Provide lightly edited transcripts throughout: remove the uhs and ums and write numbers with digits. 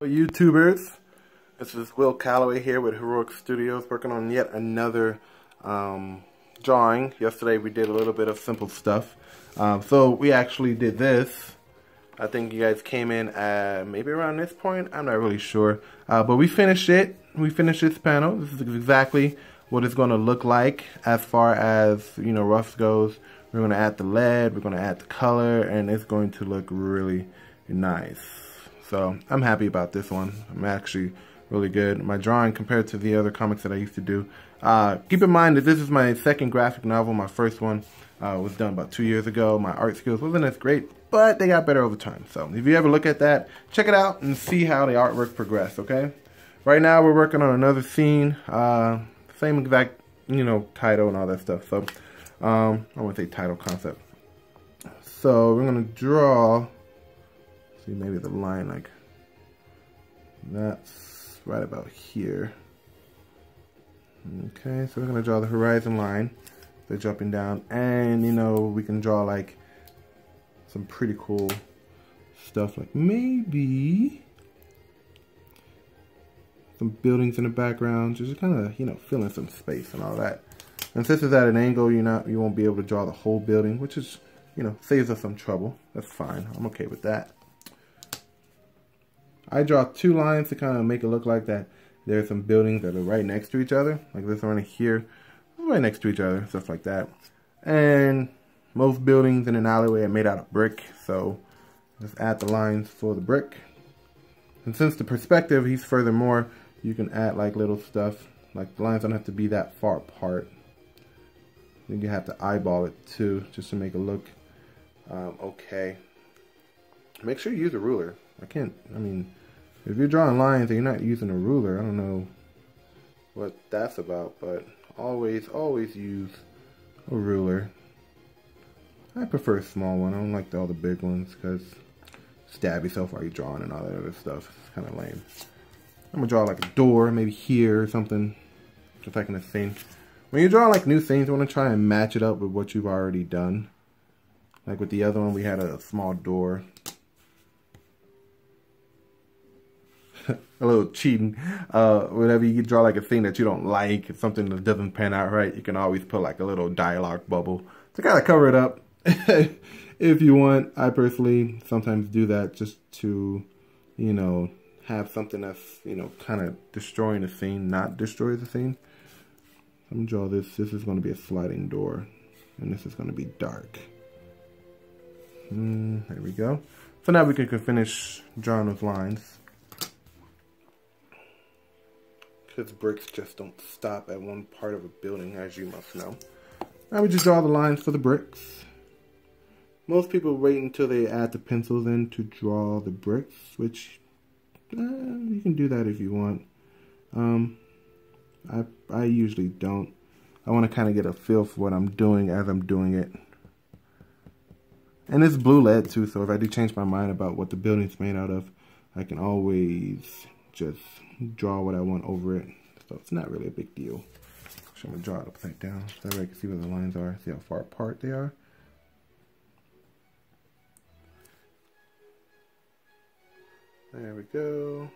YouTubers, this is Will Calloway here with Heroic Studios, working on yet another drawing. Yesterday we did a little bit of simple stuff, so we actually did this. I think you guys came in at maybe around this point, I'm not really sure, but we finished it. We finished this panel. This is exactly what it's going to look like as far as, you know, rough goes. We're going to add the lead, we're going to add the color, and it's going to look really nice. So I'm happy about this one. I'm actually really good. My drawing compared to the other comics that I used to do. Keep in mind that this is my second graphic novel. My first one was done about 2 years ago. My art skills wasn't as great, but they got better over time. So if you ever look at that, check it out and see how the artwork progressed, okay? Right now we're working on another scene. Same exact, you know, title and all that stuff. So I won't say title, concept. So we're gonna draw. See, maybe the line like that's right about here. Okay, so we're gonna draw the horizon line. They're jumping down, and you know, we can draw like some pretty cool stuff, like maybe some buildings in the background, just kind of, you know, fill in some space and all that. And since it's at an angle, you won't be able to draw the whole building, which is, you know, saves us some trouble. That's fine. I'm okay with that. I draw two lines to kind of make it look like that there's some buildings that are right next to each other, like this one here, right next to each other, stuff like that. And most buildings in an alleyway are made out of brick, so let's add the lines for the brick. And since the perspective, he's furthermore, you can add like little stuff, like the lines don't have to be that far apart. Then you have to eyeball it too, just to make it look okay. Make sure you use a ruler. I mean, if you're drawing lines and you're not using a ruler, I don't know what that's about, but always use a ruler. I prefer a small one. I don't like all the big ones because stab yourself while you're drawing and all that other stuff. It's kind of lame. I'm gonna draw like a door, maybe here or something, just like in a scene. When you draw like new scenes, you want to try and match it up with what you've already done. Like with the other one, we had a small door. A little cheating. Whenever you draw like a thing that you don't like, something that doesn't pan out right, you can always put like a little dialogue bubble to kind of cover it up if you want. I personally sometimes do that just to, you know, have something that's, you know, kind of destroying the scene, not destroy the scene. I'm gonna draw this. This is going to be a sliding door, and this is going to be dark. There we go. So now we can finish drawing those lines. Because bricks just don't stop at one part of a building, as you must know. Now we just draw the lines for the bricks. Most people wait until they add the pencils in to draw the bricks, which you can do that if you want. I usually don't. I want to kind of get a feel for what I'm doing as I'm doing it. And it's blue lead too, so if I do change my mind about what the building's made out of, I can always just draw what I want over it. So it's not really a big deal. So I'm going to draw it upside down so that way I can see where the lines are, see how far apart they are. There we go.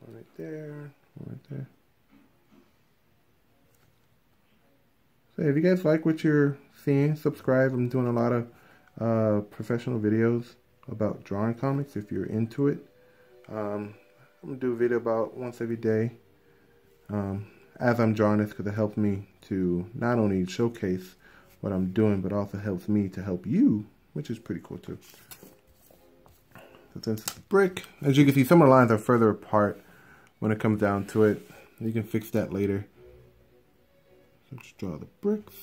One right there, one right there. So if you guys like what you're seeing, subscribe. I'm doing a lot of professional videos about drawing comics if you're into it. I'm going to do a video about once every day as I'm drawing this, because it helps me to not only showcase what I'm doing, but also helps me to help you, which is pretty cool too. So since it's a brick, as you can see, some of the lines are further apart when it comes down to it. You can fix that later. So just draw the bricks.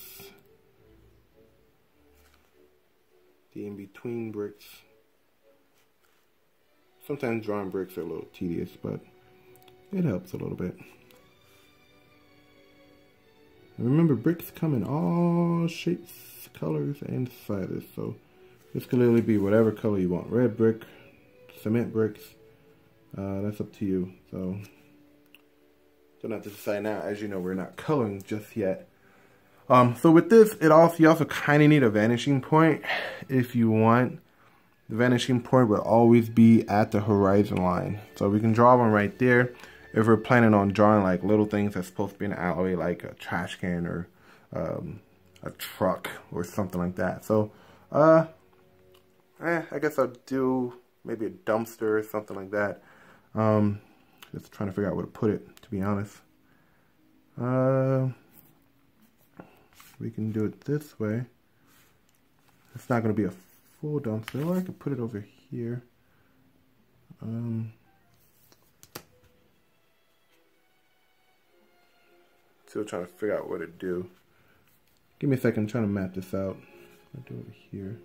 The in-between bricks. Sometimes drawing bricks are a little tedious, but it helps a little bit. And remember, bricks come in all shapes, colors, and sizes. So this can literally be whatever color you want. Red brick, cement bricks, that's up to you. So don't have to decide now. As you know, we're not coloring just yet. So with this, you also kind of need a vanishing point if you want. the vanishing point will always be at the horizon line. So we can draw one right there if we're planning on drawing like little things that's supposed to be in an alleyway, like a trash can or a truck or something like that. So I guess I'll do maybe a dumpster or something like that. Just trying to figure out where to put it, to be honest. We can do it this way. It's not going to be a full dumpster, or I could put it over here. Still trying to figure out what to do. Give me a second, I'm trying to map this out. I'll do it over here.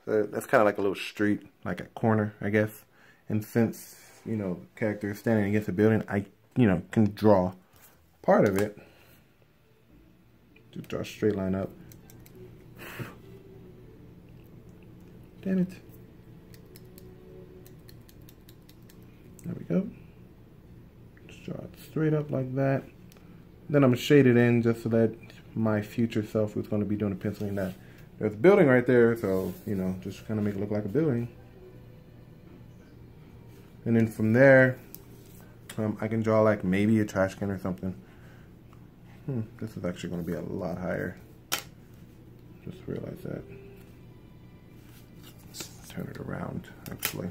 So that's kind of like a little street, like a corner, I guess. And since, you know, the character is standing against a building, I, you know, can draw part of it. Just draw a straight line up. Damn it. There we go. Just draw it straight up like that. Then I'm going to shade it in just so that my future self who's going to be doing the penciling that there's a building right there, so, you know, just kind of make it look like a building. And then from there, I can draw like maybe a trash can or something. This is actually going to be a lot higher. Just realized that. Turn it around, actually.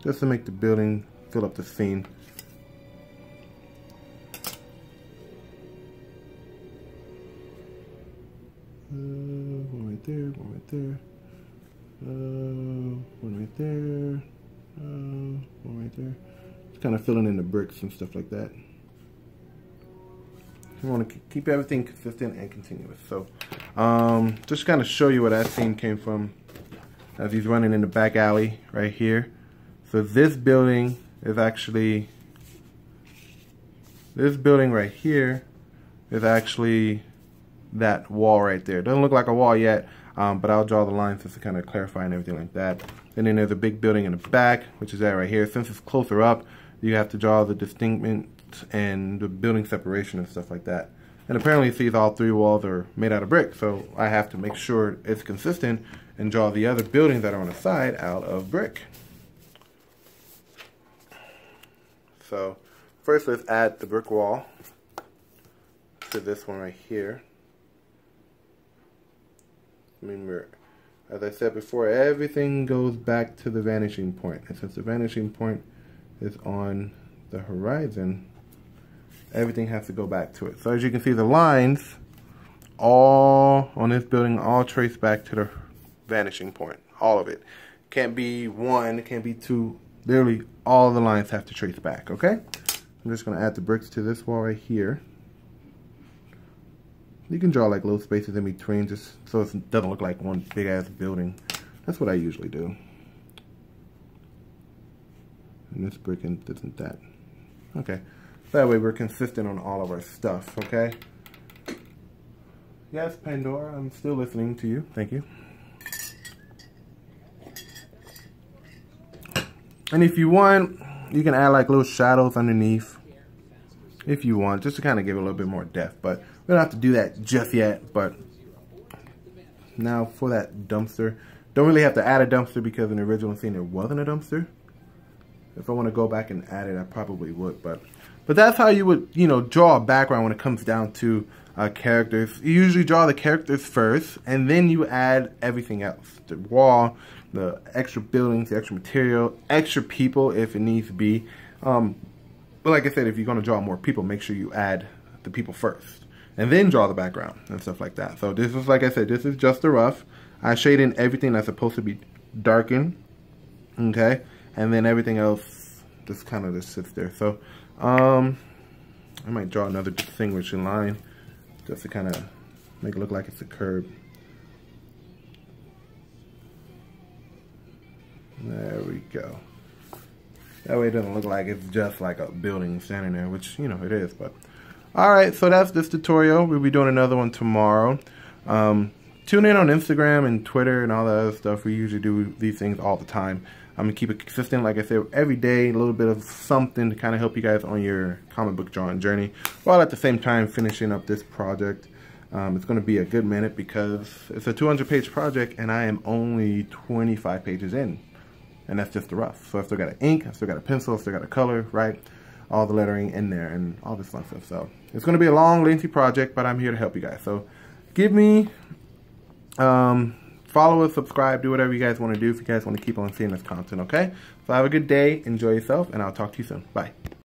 Just to make the building fill up the scene. One right there, one right there. One right there. One right there. Just kind of filling in the bricks and stuff like that. You want to keep everything consistent and continuous. So, just kind of show you where that scene came from. As he's running in the back alley right here. So this building is actually, this building right here is actually that wall right there. It doesn't look like a wall yet, but I'll draw the lines just to kind of clarify and everything like that. And then there's a big building in the back, which is that right here. Since it's closer up, you have to draw the distinctment and the building separation and stuff like that. And apparently it sees all three walls are made out of brick, so I have to make sure it's consistent and draw the other buildings that are on the side out of brick. So first let's add the brick wall to this one right here. Remember, as I said before, everything goes back to the vanishing point. And since the vanishing point is on the horizon, everything has to go back to it. So as you can see, the lines all on this building all trace back to the vanishing point. All of it. Can't be one, it can't be two. Literally, all the lines have to trace back, okay? I'm just going to add the bricks to this wall right here. You can draw like little spaces in between just so it doesn't look like one big ass building. That's what I usually do. And this brick isn't that. Okay. That way we're consistent on all of our stuff, okay? Yes, Pandora, I'm still listening to you. Thank you. And if you want, you can add like little shadows underneath. If you want, just to kind of give it a little bit more depth. But we don't have to do that just yet. But now for that dumpster. Don't really have to add a dumpster because in the original scene there wasn't a dumpster. If I want to go back and add it, I probably would. But that's how you would, you know, draw a background when it comes down to characters. You usually draw the characters first, and then you add everything else. The wall, the extra buildings, the extra material, extra people if it needs to be. But like I said, if you're going to draw more people, make sure you add the people first. And then draw the background and stuff like that. So this is, like I said, this is just a rough. I shade in everything that's supposed to be darkened. Okay? And then everything else just kind of just sits there. So, I might draw another distinguishing line just to kind of make it look like it's a curb. There we go. That way it doesn't look like it's just like a building standing there, which, you know, it is. But Alright, so that's this tutorial. We'll be doing another one tomorrow. Tune in on Instagram and Twitter and all that other stuff. We usually do these things all the time. I'm going to keep it consistent, like I said, every day, a little bit of something to kind of help you guys on your comic book drawing journey, while at the same time finishing up this project. It's going to be a good minute because it's a 200-page project and I am only 25 pages in. And that's just the rough. So I still got an ink, I still got a pencil, I still got a color, right? All the lettering in there and all this fun stuff. So it's going to be a long, lengthy project, but I'm here to help you guys. So give me, follow us, subscribe, do whatever you guys want to do if you guys want to keep on seeing this content, okay? So have a good day, enjoy yourself, and I'll talk to you soon. Bye.